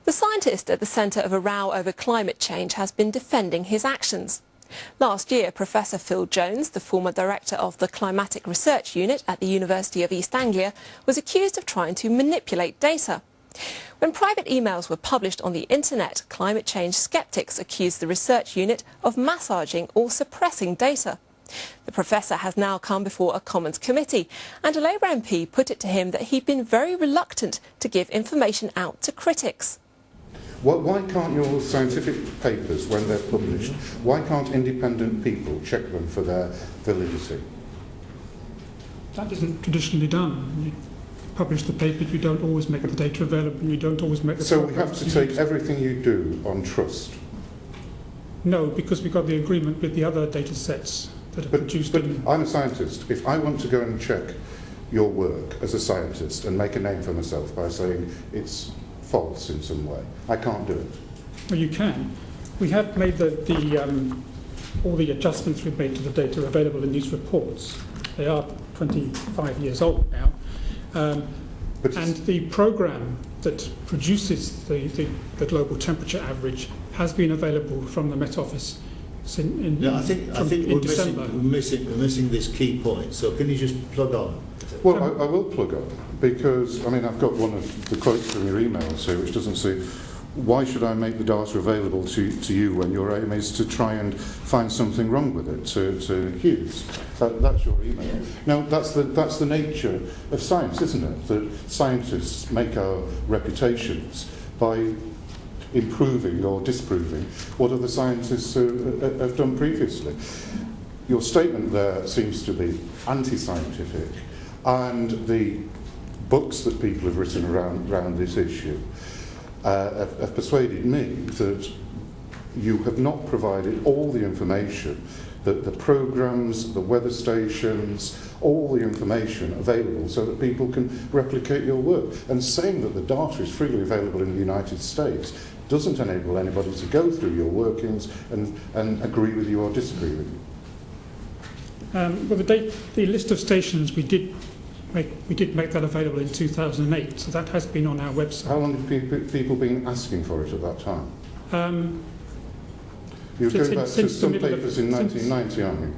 The scientist at the centre of a row over climate change has been defending his actions. Last year, Professor Phil Jones, the former director of the Climatic Research Unit at the University of East Anglia, was accused of trying to manipulate data. When private emails were published on the internet, climate change sceptics accused the research unit of massaging or suppressing data. The professor has now come before a Commons committee, and a Labour MP put it to him that he'd been very reluctant to give information out to critics. Why can't your scientific papers, when they're published, why can't independent people check them for their validity? That isn't traditionally done. You publish the paper, you don't always make the data available, you don't always make the... So we have to take everything you do on trust? No, because we've got the agreement with the other data sets that are produced in... I'm a scientist. If I want to go and check your work as a scientist and make a name for myself by saying it's false in some way, I can't do it. Well, you can. We have made all the adjustments we've made to the data available in these reports. They are 25 years old now. And the programme that produces the global temperature average has been available from the Met Office in December. We're missing this key point. So can you just plug on? Well, I will plug on, because, I mean, I've got one of the quotes from your emails here, which doesn't say, why should I make the data available to you when your aim is to try and find something wrong with it, to Hughes? That's your email. Now, that's the nature of science, isn't it? That scientists make our reputations by improving or disproving what other scientists have done previously. Your statement there seems to be anti-scientific, and the books that people have written around this issue have persuaded me that you have not provided all the information, that the programmes, the weather stations, all the information available so that people can replicate your work. And saying that the data is freely available in the United States doesn't enable anybody to go through your workings and agree with you or disagree with you. Well, the list of stations we did make that available in 2008, so that has been on our website. How long have people been asking for it at that time? You're going back to some papers in 1990, aren't you,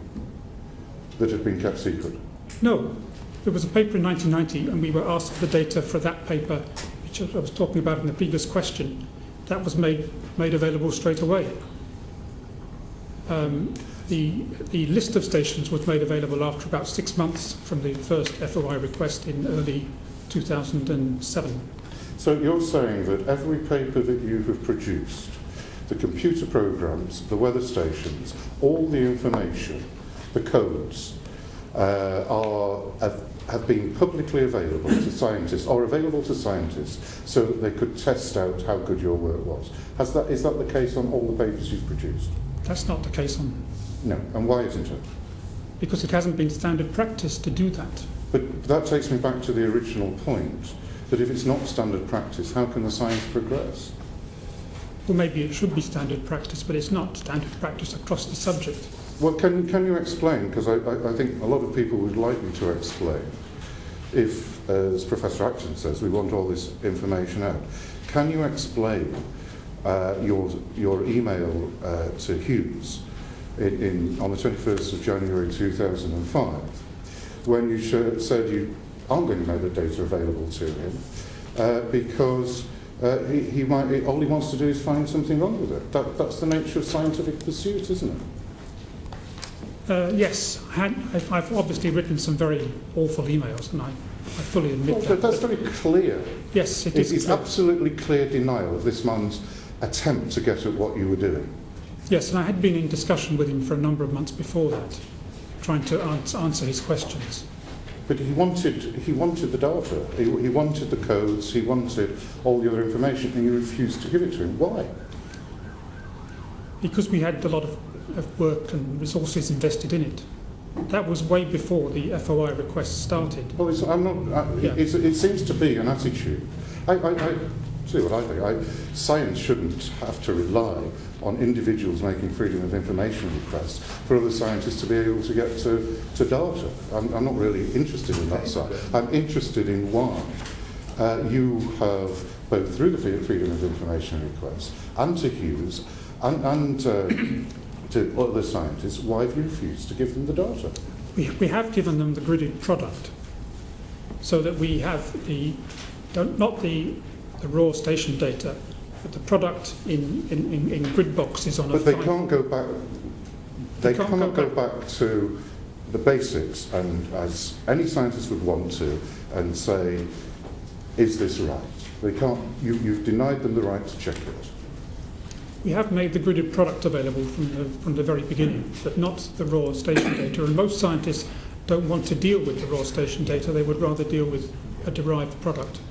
that had been kept secret? No, there was a paper in 1990, and we were asked for the data for that paper, which I was talking about in the previous question. That was made available straight away. The list of stations was made available after about 6 months from the first FOI request in early 2007. So you're saying that every paper that you have produced, the computer programs, the weather stations, all the information, the codes, have been publicly available to scientists, or available to scientists, so that they could test out how good your work was. Is that the case on all the papers you've produced? That's not the case on... No, and why isn't it? Because it hasn't been standard practice to do that. But that takes me back to the original point, that if it's not standard practice, how can the science progress? Well, maybe it should be standard practice, but it's not standard practice across the subject. Well, can you explain, because I think a lot of people would like me to explain, if, as Professor Acton says, we want all this information out. Can you explain your email to Hughes on the 21st of January 2005, when you said you aren't going to make the data available to him because all he wants to do is find something wrong with it? That's the nature of scientific pursuit, isn't it? Yes, I've obviously written some very awful emails, and I fully admit that. That's very clear. Yes, it is. It's absolutely clear denial of this man's attempt to get at what you were doing. Yes, and I had been in discussion with him for a number of months before that, trying to answer his questions. But he wanted the data, he wanted the codes, he wanted all the other information, and you refused to give it to him. Why? Because we had a lot of work and resources invested in it. That was way before the FOI request started. Well, it seems to be an attitude. I see what I think. Science shouldn't have to rely on individuals making freedom of information requests for other scientists to be able to get to data. I'm not really interested in that side. I'm interested in why you have both through the Freedom of Information request and to Hughes and to other scientists, why have you refused to give them the data? We have given them the gridded product, so that we have not the raw station data, but the product in grid boxes on a. But they can't go back. They cannot go back to the basics, and as any scientist would want to, and say, is this right? They can't. You've denied them the right to check it. We have made the gridded product available from the very beginning, but not the raw station data. And most scientists don't want to deal with the raw station data. They would rather deal with a derived product.